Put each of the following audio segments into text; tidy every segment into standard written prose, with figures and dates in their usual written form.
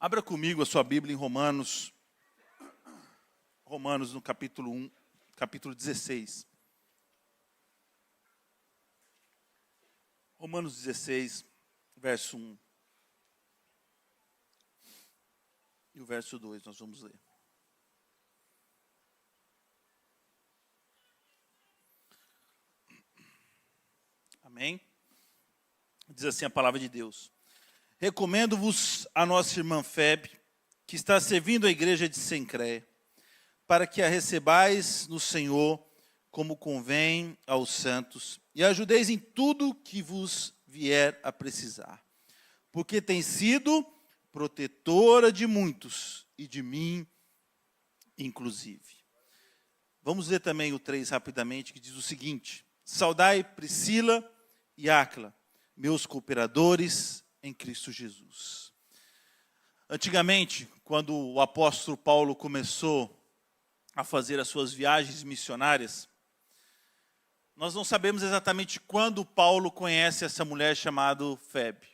Abra comigo a sua Bíblia em Romanos no capítulo 1, capítulo 16. Romanos 16, verso 1. E o verso 2 nós vamos ler. Amém? Diz assim a palavra de Deus. Recomendo-vos a nossa irmã Febe, que está servindo a igreja de Cencreia, para que a recebais no Senhor, como convém aos santos, e ajudeis em tudo que vos vier a precisar. Porque tem sido protetora de muitos, e de mim, inclusive. Vamos ler também o 3 rapidamente, que diz o seguinte. Saudai Priscila e Áquila, meus cooperadores em Cristo Jesus. Antigamente, quando o apóstolo Paulo começou a fazer as suas viagens missionárias, nós não sabemos exatamente quando Paulo conhece essa mulher chamada Febe,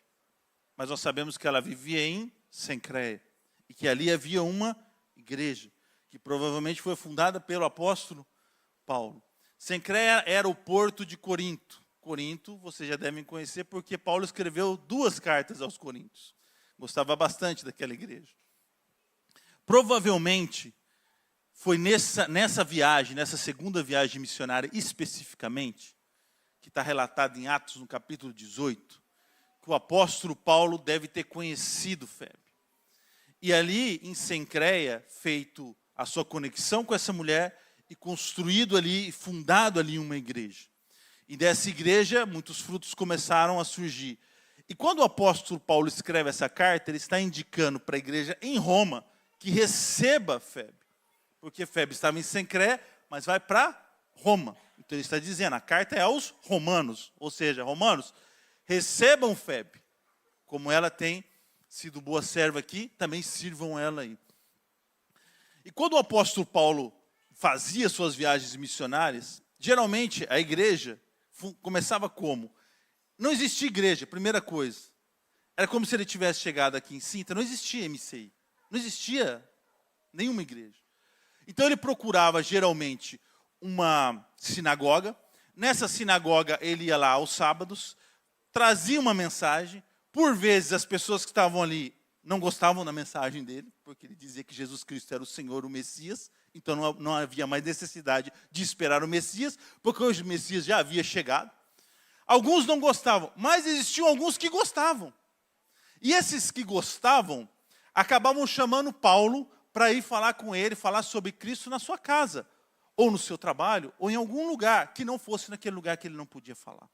mas nós sabemos que ela vivia em Cencreia e que ali havia uma igreja que provavelmente foi fundada pelo apóstolo Paulo. Cencreia era o porto de Corinto. Corinto, vocês já devem conhecer, porque Paulo escreveu 2 cartas aos Coríntios. Gostava bastante daquela igreja. Provavelmente, foi nessa viagem, nessa segunda viagem missionária especificamente, que está relatado em Atos, no capítulo 18, que o apóstolo Paulo deve ter conhecido Febe. E ali, em Cencreia, feito a sua conexão com essa mulher e construído ali, fundado ali uma igreja. E dessa igreja, muitos frutos começaram a surgir. E quando o apóstolo Paulo escreve essa carta, ele está indicando para a igreja em Roma que receba Febe. Porque Febe estava em Cencreia, mas vai para Roma. Então ele está dizendo, a carta é aos romanos. Ou seja, romanos, recebam Febe. Como ela tem sido boa serva aqui, também sirvam ela aí. E quando o apóstolo Paulo fazia suas viagens missionárias, geralmente a igreja começava como? Não existia igreja, primeira coisa. Era como se ele tivesse chegado aqui em Sintra, não existia MCI. Não existia nenhuma igreja. Então ele procurava geralmente uma sinagoga. Nessa sinagoga ele ia lá aos sábados, trazia uma mensagem. Por vezes as pessoas que estavam ali não gostavam da mensagem dele, porque ele dizia que Jesus Cristo era o Senhor, o Messias. Então não havia mais necessidade de esperar o Messias, porque hoje o Messias já havia chegado. Alguns não gostavam, mas existiam alguns que gostavam. E esses que gostavam, acabavam chamando Paulo para ir falar com ele, falar sobre Cristo na sua casa, ou no seu trabalho, ou em algum lugar que não fosse naquele lugar que ele não podia falar.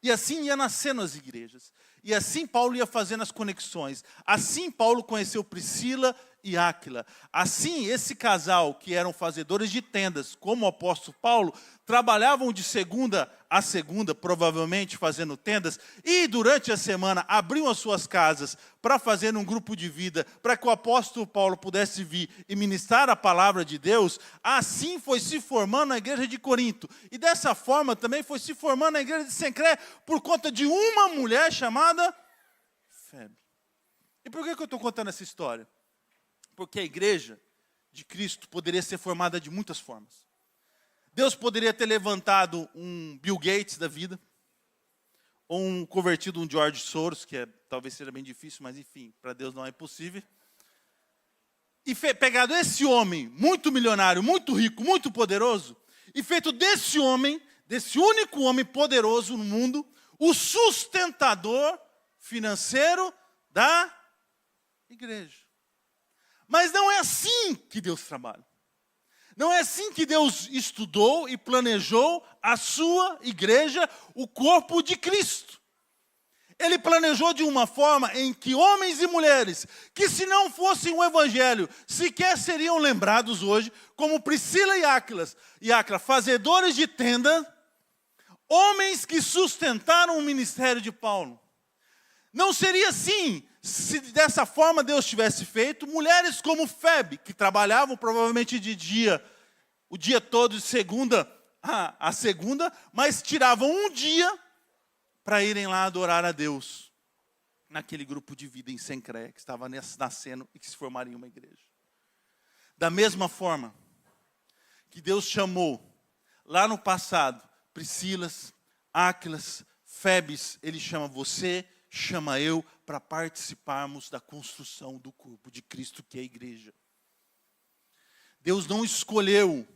E assim ia nascendo as igrejas. E assim Paulo ia fazendo as conexões. Assim Paulo conheceu Priscila e Áquila. Assim esse casal, que eram fazedores de tendas, como o apóstolo Paulo, trabalhavam de segunda a segunda, provavelmente fazendo tendas, e durante a semana abriam as suas casas para fazer um grupo de vida, para que o apóstolo Paulo pudesse vir e ministrar a palavra de Deus. Assim foi se formando a igreja de Corinto. E dessa forma também foi se formando a igreja de Cencreia, por conta de uma mulher chamada Febe. E por que eu estou contando essa história? Porque a igreja de Cristo poderia ser formada de muitas formas. Deus poderia ter levantado um Bill Gates da vida, ou convertido um George Soros, que talvez seja bem difícil, mas enfim, para Deus não é impossível. E pegado esse homem muito milionário, muito rico, muito poderoso, e feito desse homem, desse único homem poderoso no mundo, o sustentador financeiro da igreja. Mas não é assim que Deus trabalha. Não é assim que Deus estudou e planejou a sua igreja, o corpo de Cristo. Ele planejou de uma forma em que homens e mulheres, que se não fossem o evangelho, sequer seriam lembrados hoje, como Priscila e Áquila, fazedores de tenda, homens que sustentaram o ministério de Paulo. Não seria assim se dessa forma Deus tivesse feito. Mulheres como Febe, que trabalhavam provavelmente de dia, o dia todo, de segunda a segunda, mas tiravam um dia para irem lá adorar a Deus. naquele grupo de vida em Sencreia, que estava nascendo e que se formaria em uma igreja. Da mesma forma que Deus chamou lá no passado Priscilas, Áquilas, Febes, Ele chama você, chama eu, para participarmos da construção do corpo de Cristo, que é a igreja. Deus não escolheu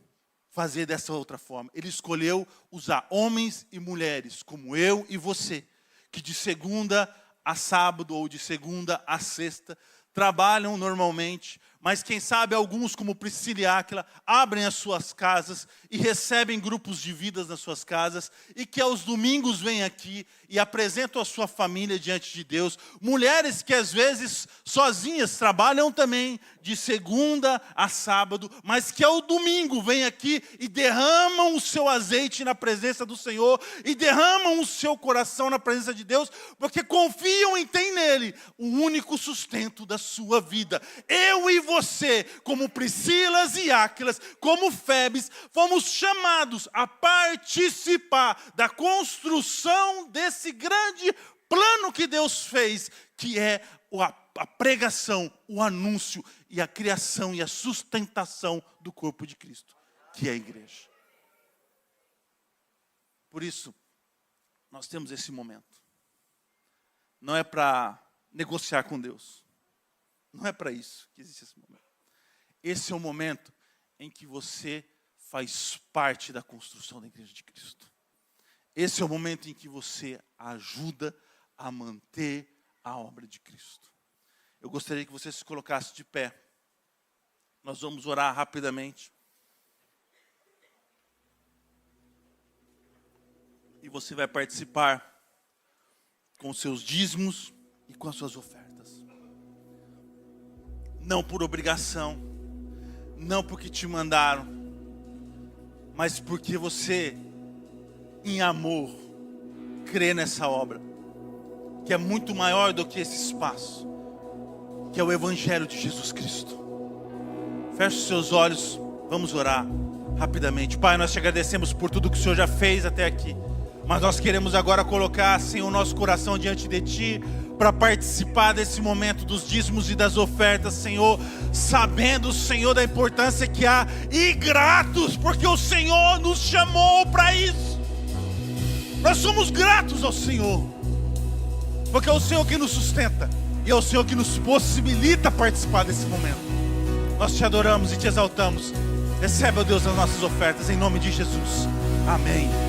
fazer dessa outra forma. Ele escolheu usar homens e mulheres, como eu e você, que de segunda a sábado ou de segunda a sexta trabalham normalmente, mas quem sabe alguns, como Priscila e Áquila, abrem as suas casas e recebem grupos de vidas nas suas casas, e que aos domingos vêm aqui e apresentam a sua família diante de Deus. Mulheres que às vezes sozinhas trabalham também de segunda a sábado, mas que ao domingo vêm aqui e derramam o seu azeite na presença do Senhor, e derramam o seu coração na presença de Deus, porque confiam e têm nele o único sustento da sua vida. Eu e você, como Priscilas e Áquilas, como Febes, fomos chamados a participar da construção desse grande plano que Deus fez, que é a pregação, o anúncio e a criação e a sustentação do corpo de Cristo, que é a igreja. Por isso, nós temos esse momento. Não é para negociar com Deus. Não é para isso que existe esse momento. Esse é o momento em que você faz parte da construção da igreja de Cristo. Esse é o momento em que você ajuda a manter a obra de Cristo. Eu gostaria que você se colocasse de pé. Nós vamos orar rapidamente. E você vai participar com os seus dízimos e com as suas ofertas. Não por obrigação, não porque te mandaram, mas porque você, em amor, crê nessa obra, que é muito maior do que esse espaço, que é o Evangelho de Jesus Cristo. Feche os seus olhos, vamos orar rapidamente. Pai, nós te agradecemos por tudo que o Senhor já fez até aqui, mas nós queremos agora colocar, Senhor, o nosso coração diante de Ti, para participar desse momento dos dízimos e das ofertas, Senhor, sabendo, Senhor, da importância que há, e gratos, porque o Senhor nos chamou para isso. Nós somos gratos ao Senhor, porque é o Senhor que nos sustenta, e é o Senhor que nos possibilita participar desse momento. Nós te adoramos e te exaltamos. Recebe, ó Deus, as nossas ofertas, em nome de Jesus. Amém.